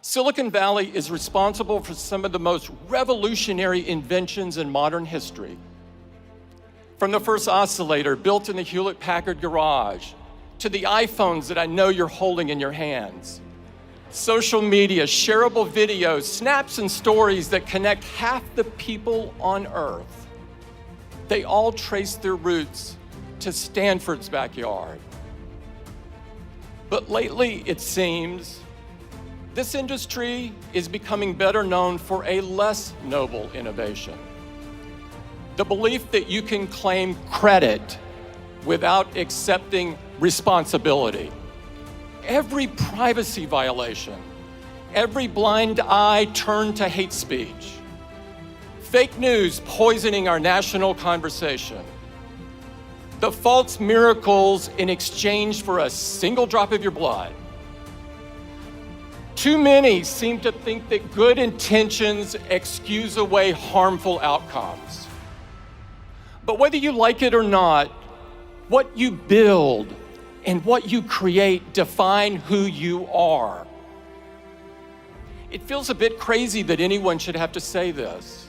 Silicon Valley is responsible for some of the most revolutionary inventions in modern history. From the first oscillator built in the Hewlett-Packard garage, to the iPhones that I know you're holding in your hands. Social media, shareable videos, snaps and stories that connect half the people on Earth. They all trace their roots to Stanford's backyard. But lately, it seems, this industry is becoming better known for a less noble innovation. The belief that you can claim credit without accepting responsibility. Every privacy violation, every blind eye turned to hate speech. Fake news poisoning our national conversation. The false miracles in exchange for a single drop of your blood. Too many seem to think that good intentions excuse away harmful outcomes. But whether you like it or not, what you build and what you create define who you are. It feels a bit crazy that anyone should have to say this.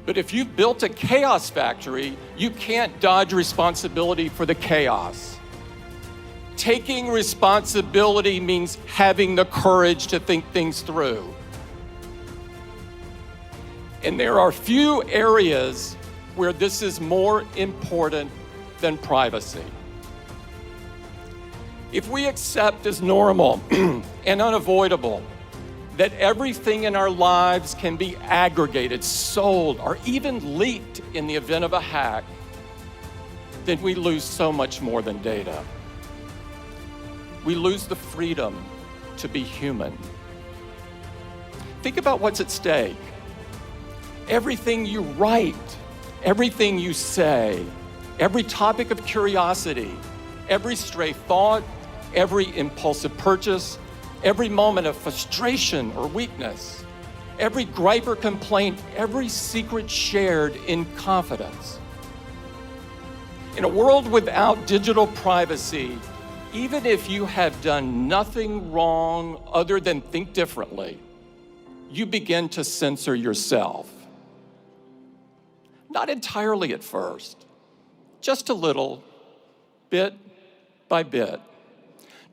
But if you've built a chaos factory, you can't dodge responsibility for the chaos. Taking responsibility means having the courage to think things through. And there are few areas where this is more important than privacy. If we accept as normal and unavoidable that everything in our lives can be aggregated, sold, or even leaked in the event of a hack, then we lose so much more than data. We lose the freedom to be human. Think about what's at stake. Everything you write, everything you say, every topic of curiosity, every stray thought, every impulsive purchase, every moment of frustration or weakness, every gripe or complaint, every secret shared in confidence. In a world without digital privacy, even if you have done nothing wrong other than think differently, you begin to censor yourself. Not entirely at first, just a little, bit by bit.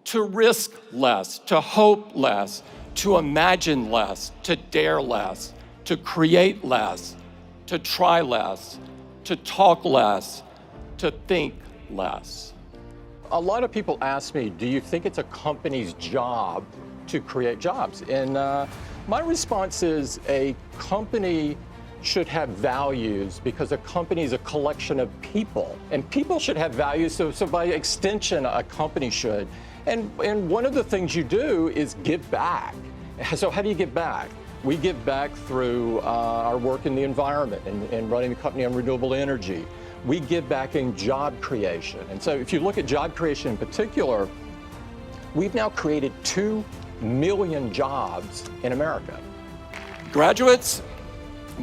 To risk less, to hope less, to imagine less, to dare less, to create less, to try less, to talk less, to think less. A lot of people ask me, do you think it's a company's job to create jobs? And my response is a company should have values because a company is a collection of people. And people should have values, so by extension, a company should. And one of the things you do is give back. So how do you give back? We give back through our work in the environment and running the company on renewable energy. We give back in job creation. And so if you look at job creation in particular, we've now created 2 million jobs in America. Graduates,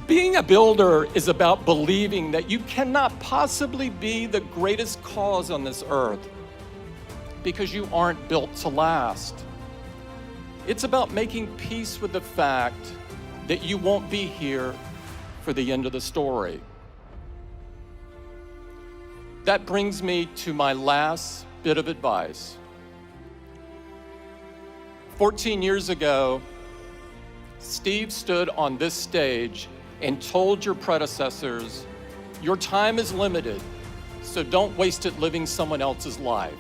being a builder is about believing that you cannot possibly be the greatest cause on this earth because you aren't built to last. It's about making peace with the fact that you won't be here for the end of the story. That brings me to my last bit of advice. 14 years ago, Steve stood on this stage and told your predecessors, your time is limited, so don't waste it living someone else's life.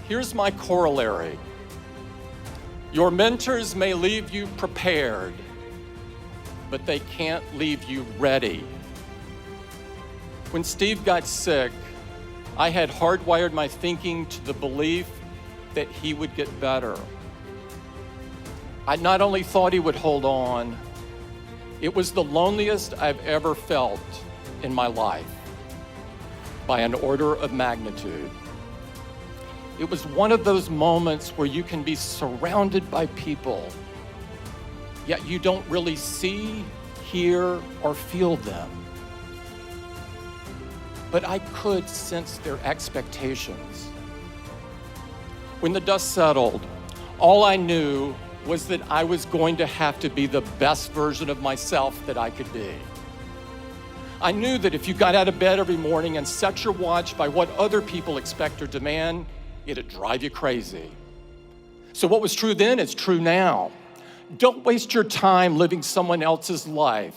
Here's my corollary. Your mentors may leave you prepared, but they can't leave you ready. When Steve got sick, I had hardwired my thinking to the belief that he would get better. I not only thought he would hold on, it was the loneliest I've ever felt in my life, by an order of magnitude. It was one of those moments where you can be surrounded by people, yet you don't really see, hear, or feel them. But I could sense their expectations. When the dust settled, All I knew was that I was going to have to be the best version of myself that I could be. I knew that if you got out of bed every morning and set your watch by what other people expect or demand, it'd drive you crazy. So what was true then is true now. Don't waste your time living someone else's life.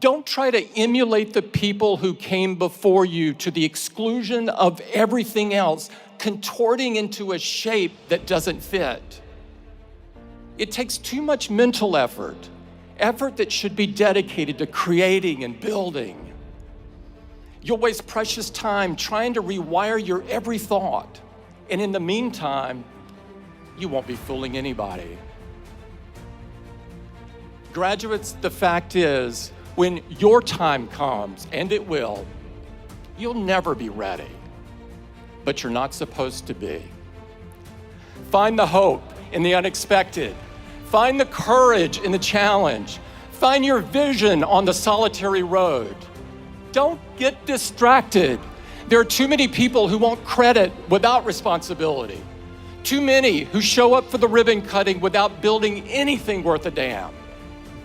Don't try to emulate the people who came before you to the exclusion of everything else, contorting into a shape that doesn't fit. It takes too much mental effort that should be dedicated to creating and building. You'll waste precious time trying to rewire your every thought, and in the meantime, you won't be fooling anybody. Graduates, the fact is, when your time comes, and it will, you'll never be ready, but you're not supposed to be. Find the hope in the unexpected. Find the courage in the challenge. Find your vision on the solitary road. Don't get distracted. There are too many people who want credit without responsibility. Too many who show up for the ribbon cutting without building anything worth a damn.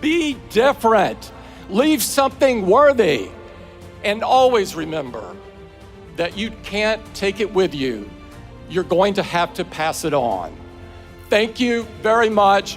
Be different. Leave something worthy. And always remember that you can't take it with you. You're going to have to pass it on. Thank you very much.